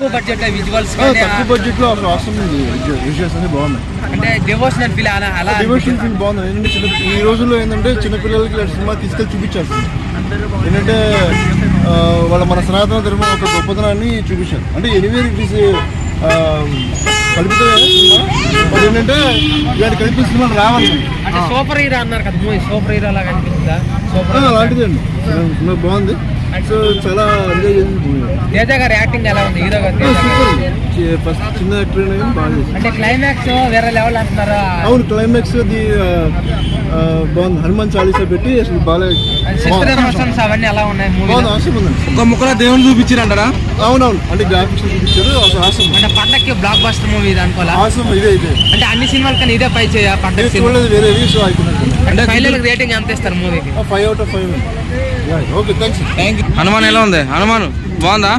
తక్కువ budget visuals తక్కువ budget లో అవసరం విజువల్స్ అన్ని బాగున్నాయి. అంటే డివోషనల్ ఫీల్ అలా డివోషనల్ ఫీల్ బాగుంది. ఏంటంటే ఈ రోజుల్లో ఏంటంటే చిన్నపిల్లలకి సినిమా తీసుకెళ్ళి చూపించారు. ఏంటంటే మన సనాతన ధర్మం ఒక గొప్పతనాన్ని చూపించారు. అంటే ఎనివేర్ ఇట్ ఈస్ కల్పితమే సినిమా. మరి ఏంటంటే ఇలాంటి కల్పిత సినిమాలు రావాలి. అంటే సూపర్ హీరో అన్నారు కదా, మూవీ సూపర్ హీరో లాగా అనిపిస్తుందా? అలాంటిదే అండి, సినిమా బాగుంది. సో చాలా ఎంజాయ్ చేసింది. తేజ గారి యాక్టింగ్ ఎలా ఉంది? హీరో గారు ఫస్ట్ చిన్న యాక్టర్ అయినా కానీ బాగా చేసింది. అంటే క్లైమాక్స్ వేరే లెవెల్ అంటున్నారు. అవును, క్లైమాక్స్ అది బాగుంది. హనుమాన్ చాలీసా పెట్టి అసలు బాగా అవన్నీ ఎలా ఉన్నాయి? బాగుంది, ఆసం ఉందండి. ఒక ముక్కలో దేవుని చూపించారు అంటారా? అవునవును, అంటే గ్రాఫిక్స్ చూపించారు. అసలు ఆసం అంటే పండక్కి బ్లాక్ బస్టర్ మూవీ ఇది అనుకోవాలా? ఆసం ఇదే అంటే అన్ని సినిమాల కన్నా ఇదే పై చేయ పండగ చూడలేదు వేరే సో అయిపోయినట్టు. అంటే ఫైనల్ రేటింగ్ ఎంత ఇస్తారు మూవీకి? 5 out of 5. Okay, thanks. Hanuman ఎలా ఉంది? హనుమాన్ బాగుందా?